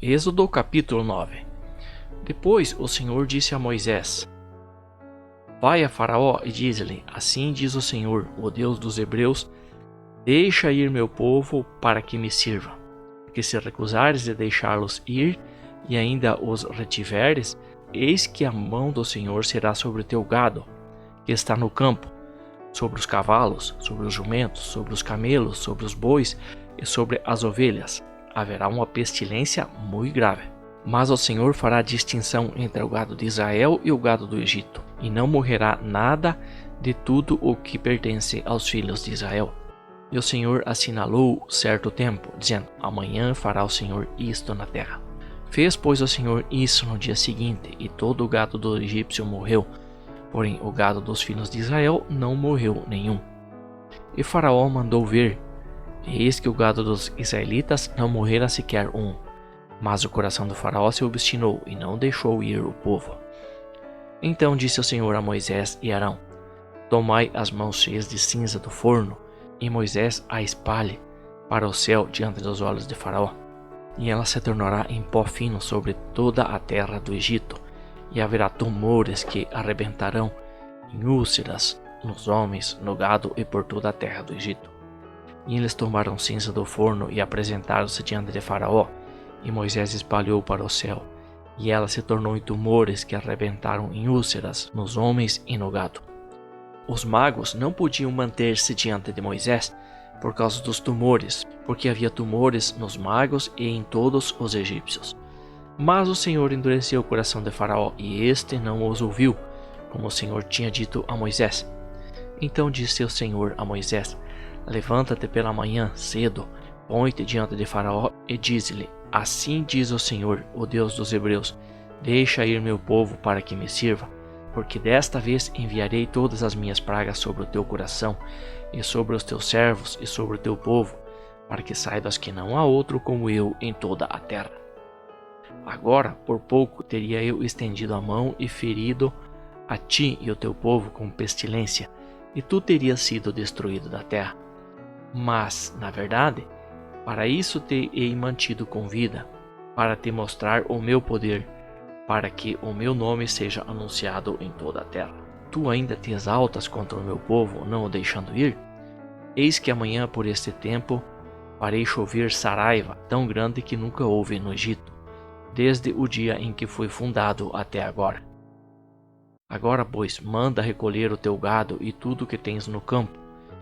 Êxodo capítulo 9. Depois o Senhor disse a Moisés: Vai a Faraó e diz-lhe: Assim diz o Senhor, o Deus dos Hebreus: Deixa ir meu povo para que me sirva. Porque se recusares de deixá-los ir e ainda os retiveres, eis que a mão do Senhor será sobre o teu gado, que está no campo, sobre os cavalos, sobre os jumentos, sobre os camelos, sobre os bois e sobre as ovelhas. Haverá uma pestilência muito grave. Mas o Senhor fará distinção entre o gado de Israel e o gado do Egito, e não morrerá nada de tudo o que pertence aos filhos de Israel. E o Senhor assinalou certo tempo, dizendo: Amanhã fará o Senhor isto na terra. Fez, pois, o Senhor isso no dia seguinte, e todo o gado do egípcio morreu, porém o gado dos filhos de Israel não morreu nenhum. E Faraó mandou ver, e eis que o gado dos israelitas não morrera sequer um. Mas o coração do Faraó se obstinou e não deixou ir o povo. Então disse o Senhor a Moisés e Arão: Tomai as mãos cheias de cinza do forno, e Moisés a espalhe para o céu diante dos olhos de Faraó. E ela se tornará em pó fino sobre toda a terra do Egito, e haverá tumores que arrebentarão em úlceras nos homens, no gado e por toda a terra do Egito. E eles tomaram cinza do forno e apresentaram-se diante de Faraó, e Moisés espalhou para o céu, e ela se tornou em tumores que arrebentaram em úlceras nos homens e no gado. Os magos não podiam manter-se diante de Moisés por causa dos tumores, porque havia tumores nos magos e em todos os egípcios. Mas o Senhor endureceu o coração de Faraó, e este não os ouviu, como o Senhor tinha dito a Moisés. Então disse o Senhor a Moisés: Levanta-te pela manhã cedo, põe-te diante de Faraó e diz-lhe: Assim diz o Senhor, o Deus dos Hebreus: Deixa ir meu povo para que me sirva, porque desta vez enviarei todas as minhas pragas sobre o teu coração, e sobre os teus servos e sobre o teu povo, para que saibas que não há outro como eu em toda a terra. Agora, por pouco, teria eu estendido a mão e ferido a ti e o teu povo com pestilência, e tu terias sido destruído da terra. Mas, na verdade, para isso te hei mantido com vida, para te mostrar o meu poder, para que o meu nome seja anunciado em toda a terra. Tu ainda te exaltas contra o meu povo, não o deixando ir? Eis que amanhã, por este tempo, farei chover saraiva, tão grande que nunca houve no Egito, desde o dia em que foi fundado até agora. Agora, pois, manda recolher o teu gado e tudo que tens no campo,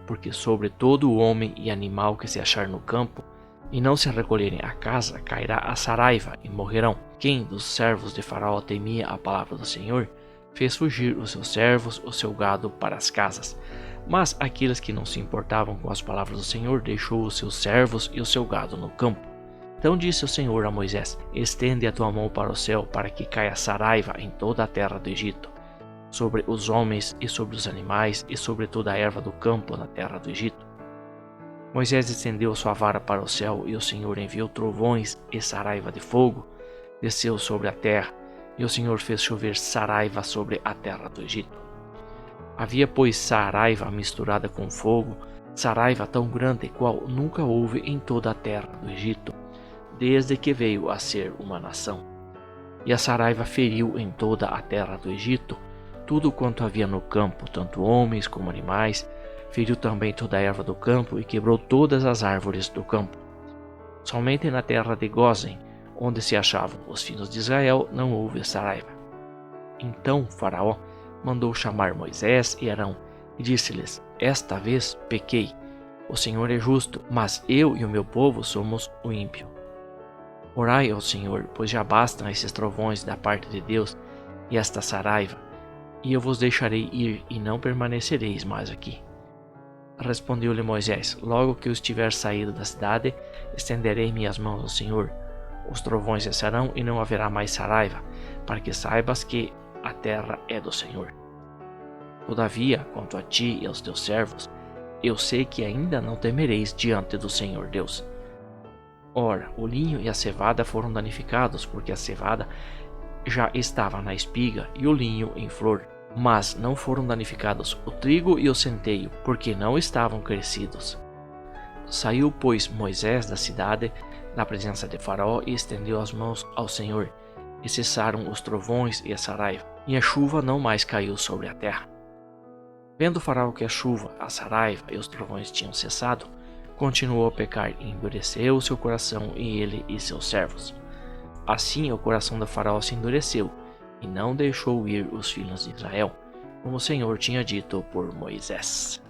porque sobre todo o homem e animal que se achar no campo, e não se recolherem à casa, cairá a saraiva e morrerão. Quem dos servos de Faraó temia a palavra do Senhor, fez fugir os seus servos, o seu gado para as casas. Mas aqueles que não se importavam com as palavras do Senhor, deixou os seus servos e o seu gado no campo. Então disse o Senhor a Moisés: Estende a tua mão para o céu, para que caia saraiva em toda a terra do Egito, sobre os homens e sobre os animais e sobre toda a erva do campo na terra do Egito. Moisés estendeu sua vara para o céu, e o Senhor enviou trovões e saraiva de fogo, desceu sobre a terra, e o Senhor fez chover saraiva sobre a terra do Egito. Havia, pois, saraiva misturada com fogo, saraiva tão grande qual nunca houve em toda a terra do Egito, desde que veio a ser uma nação. E a saraiva feriu em toda a terra do Egito tudo quanto havia no campo, tanto homens como animais, feriu também toda a erva do campo e quebrou todas as árvores do campo. Somente na terra de Gósen, onde se achavam os filhos de Israel, não houve saraiva. Então Faraó mandou chamar Moisés e Arão e disse-lhes: Esta vez pequei. O Senhor é justo, mas eu e o meu povo somos o ímpio. Orai ao Senhor, pois já bastam esses trovões da parte de Deus e esta saraiva, e eu vos deixarei ir, e não permanecereis mais aqui. Respondeu-lhe Moisés: Logo que eu estiver saído da cidade, estenderei minhas mãos ao Senhor. Os trovões cessarão e não haverá mais saraiva, para que saibas que a terra é do Senhor. Todavia, quanto a ti e aos teus servos, eu sei que ainda não temereis diante do Senhor Deus. Ora, o linho e a cevada foram danificados, porque a cevada já estava na espiga e o linho em flor. Mas não foram danificados o trigo e o centeio, porque não estavam crescidos. Saiu, pois, Moisés da cidade, na presença de Faraó e estendeu as mãos ao Senhor, e cessaram os trovões e a saraiva, e a chuva não mais caiu sobre a terra. Vendo Faraó que a chuva, a saraiva e os trovões tinham cessado, continuou a pecar e endureceu o seu coração, e ele e seus servos. Assim o coração de Faraó se endureceu, e não deixou ir os filhos de Israel, como o Senhor tinha dito por Moisés.